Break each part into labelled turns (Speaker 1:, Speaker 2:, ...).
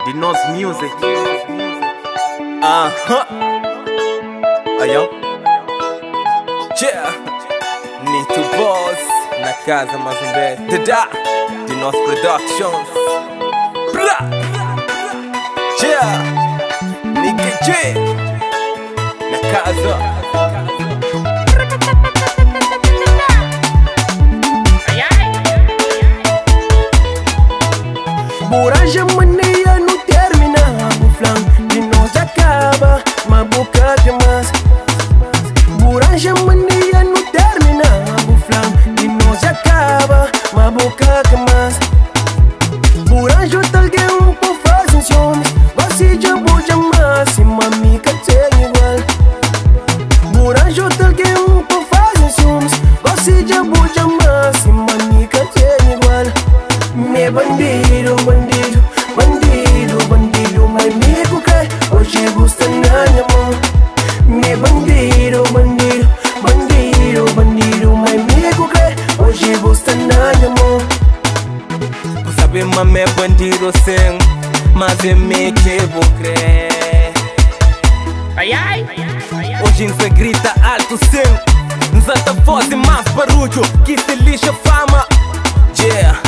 Speaker 1: The Nos Music. Ayão. Yeah. Nito Boss. Na casa mais vez. Dada. The Nos Productions. Blah. Yeah. Nigga J. Na casa.
Speaker 2: Borracha mania não termina. O flan de nós acaba, mas boca que mais. Borracha mania não termina. O flan de nós acaba, mas boca que mais. Borracha alguém um pouco faz um ciúmes. Você já boja mais e mamica tem igual. Borracha alguém um pouco faz um ciúmes. Você já boja mais e mamica tem igual. Me bandido, bandido, bandido, bandido, my amigo que hoje gusta na minha mão. Me bandido, bandido, bandido, bandido, my amigo que hoje gusta na minha mão.
Speaker 1: Tu sabe, mas me bandido sim, mas é me que vou crer. Hoje não grita alto sim, nos alta voz e mais barulho que se lixa fama. Yeah.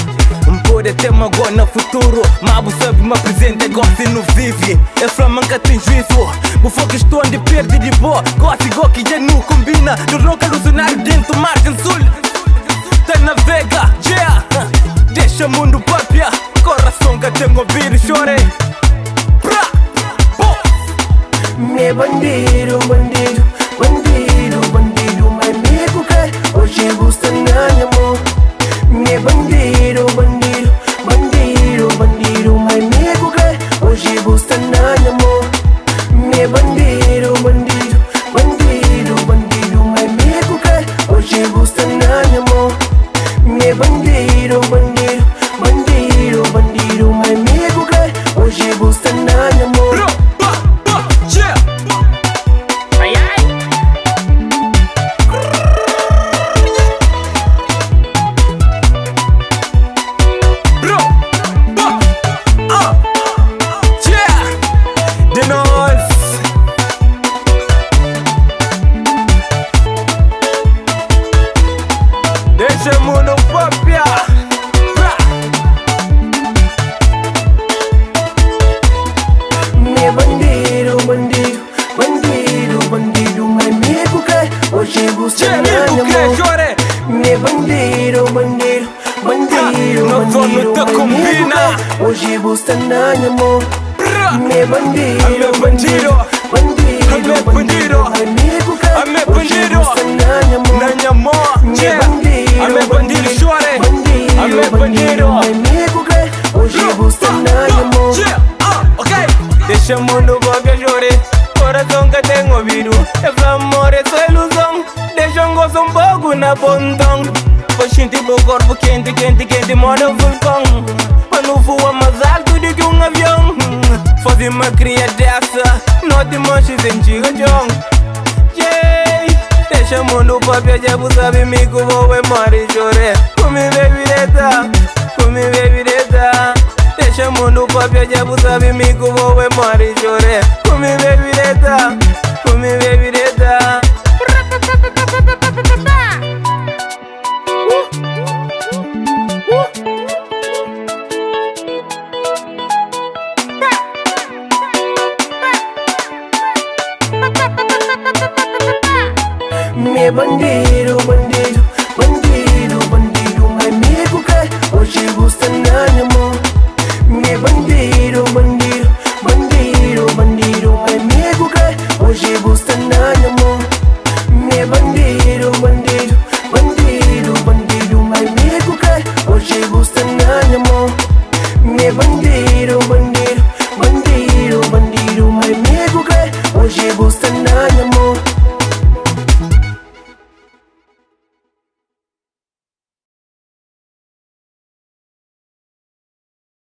Speaker 1: Pode ter uma agora no futuro, mas você sabe me apresenta, gosta e não vive. É flamanca tem juízo, o foco estou onde perde de boa. Gosta igual que já não combina, do rock alusionário dentro do margem sul. Tá navega, yeah. Deixa o mundo papia, coração que tem ouvido, chorei.
Speaker 2: Me bandido, bandido, bandido, bandido, my amigo que hoje gusta na minha mão. Me bandido, bandido, bandido, bandido, my amigo que hoje gusta na minha mão. Me bandido, bandido, bandido, bandido, my amigo que hoje gusta na minha mão. Me bandido, bandido, bandido, bandido, my amigo que hoje gusta na minha mão.
Speaker 1: Deixa o mundo papia.
Speaker 2: Me bandido, bandido, bandido, bandido, my amigo que hoje gusta na minha mão. Me bandido, bandido, bandido, bandido, my amigo que hoje gusta na minha mão. Me bandido, bandido, bandido, bandido, my amigo que hoje gusta na minha mão. Me bandido,
Speaker 1: Ame bandido, chore. Ame bandido,
Speaker 2: my amigo que hoje gusta na minha mão.
Speaker 1: Okay. Deixa o mundo papia chore, coração que tem ouvido. É amor, é só ilusão. Deixa um gosto um pouco na bondão. Pois sentir o corpo quente, quente, quente, mora o vulcão. Quando voa mais alto do que um avião. Fazer uma cria dessa, não te manches em tigajão. Deixa o mundo papia, já você sabe me que vou embora e chorar. Come baby deta, come baby deta. Deixa o mundo papia, já você sabe me que vou embora e chorar. Come baby deta, come baby deta.